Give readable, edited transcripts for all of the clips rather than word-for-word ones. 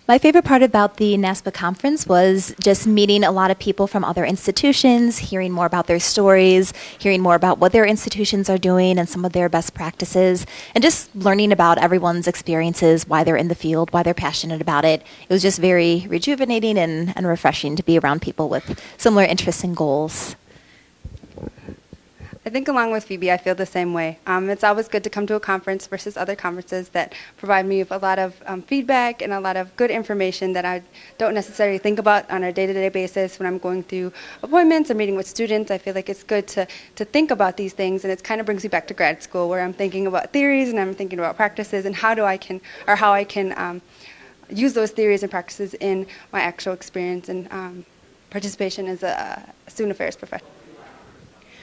My favorite part about the NASPA conference was just meeting a lot of people from other institutions, hearing more about their stories, hearing more about what their institutions are doing and some of their best practices, and just learning about everyone's experiences, why they're in the field, why they're passionate about it. It was just very rejuvenating and refreshing to be around people with similar interests and goals. I think along with Phoebe, I feel the same way. It's always good to come to a conference versus other conferences that provide me with a lot of feedback and a lot of good information that I don't necessarily think about on a day-to-day basis when I'm going through appointments or meeting with students. I feel like it's good to think about these things, and it kind of brings me back to grad school where I'm thinking about theories and I'm thinking about practices and how I can use those theories and practices in my actual experience and participation as a student affairs professional.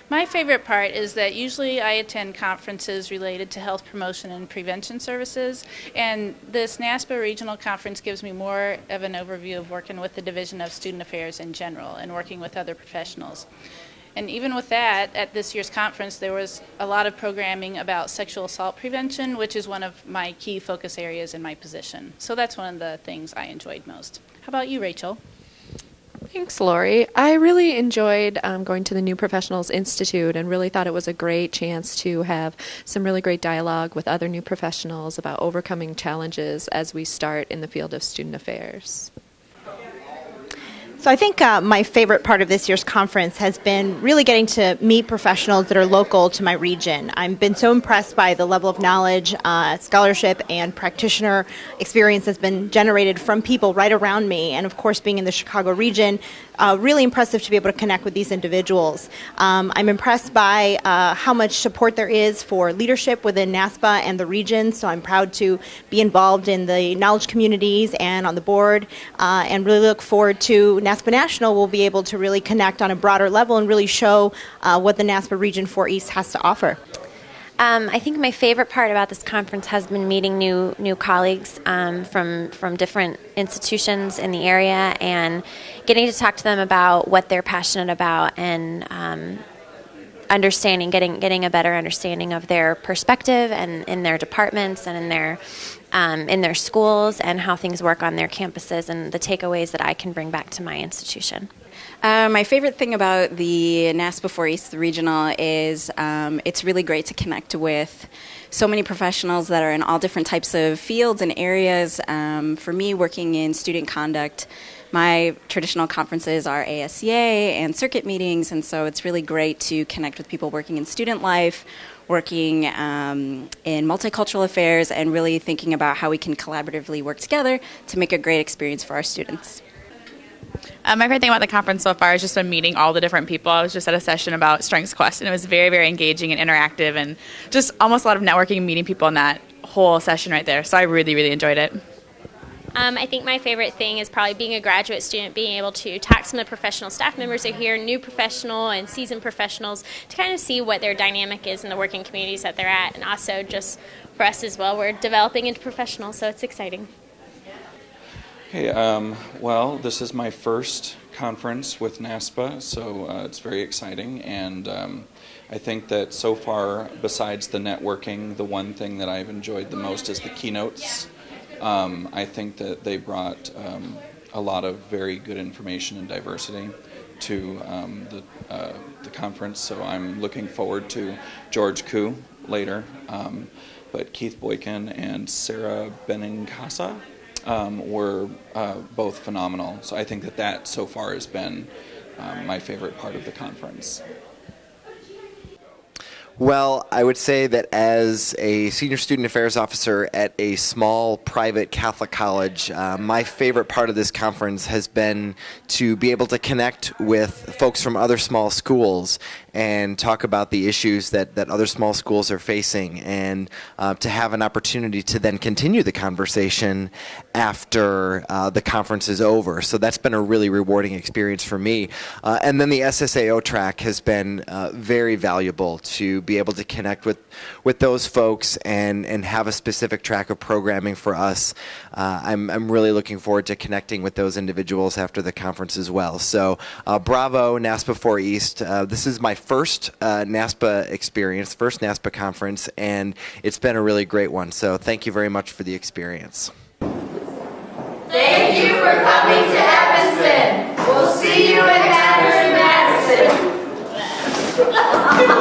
My favorite part is that usually I attend conferences related to health promotion and prevention services, and this NASPA regional conference gives me more of an overview of working with the Division of Student Affairs in general and working with other professionals. And even with that, at this year's conference, there was a lot of programming about sexual assault prevention, which is one of my key focus areas in my position. So that's one of the things I enjoyed most. How about you, Rachel? Thanks, Lori. I really enjoyed going to the New Professionals Institute and really thought it was a great chance to have some really great dialogue with other new professionals about overcoming challenges as we start in the field of student affairs. So I think my favorite part of this year's conference has been really getting to meet professionals that are local to my region. I've been so impressed by the level of knowledge, scholarship, and practitioner experience that's been generated from people right around me. And of course, being in the Chicago region, really impressive to be able to connect with these individuals. I'm impressed by how much support there is for leadership within NASPA and the region, so I'm proud to be involved in the knowledge communities and on the board, and really look forward to NASPA National will be able to really connect on a broader level and really show what the NASPA Region 4 East has to offer. I think my favorite part about this conference has been meeting new colleagues from different institutions in the area and getting to talk to them about what they're passionate about and getting a better understanding of their perspective and in their departments and in their schools and how things work on their campuses and the takeaways that I can bring back to my institution. My favorite thing about the NASPA 4 East Regional is it's really great to connect with so many professionals that are in all different types of fields and areas. For me, working in student conduct, my traditional conferences are ASCA and circuit meetings, and so it's really great to connect with people working in student life, working in multicultural affairs, and really thinking about how we can collaboratively work together to make a great experience for our students. My favorite thing about the conference so far has just been meeting all the different people. I was just at a session about Strengths Quest, and it was very, very engaging and interactive, and just almost a lot of networking and meeting people in that whole session right there. So I really, really enjoyed it. I think my favorite thing is probably being a graduate student, being able to talk to some of the professional staff members who are here, new professional and seasoned professionals, to kind of see what their dynamic is in the working communities that they're at, and also just for us as well, we're developing into professionals, so it's exciting. Hey, well, this is my first conference with NASPA, so it's very exciting, and I think that so far, besides the networking, the one thing that I've enjoyed the most is the keynotes. I think that they brought a lot of very good information and diversity to the conference, so I'm looking forward to George Koo later, but Keith Boykin and Sarah Benincasa were both phenomenal. So I think that so far has been my favorite part of the conference. Well, I would say that as a senior student affairs officer at a small private Catholic college, my favorite part of this conference has been to be able to connect with folks from other small schools and talk about the issues that other small schools are facing, and to have an opportunity to then continue the conversation after the conference is over. So that's been a really rewarding experience for me. And then the SSAO track has been very valuable to be able to connect with those folks and have a specific track of programming for us. I'm really looking forward to connecting with those individuals after the conference as well. So bravo, NASPA 4 East. This is my first NASPA experience, first NASPA conference, and it's been a really great one. So thank you very much for the experience. Thank Thank you.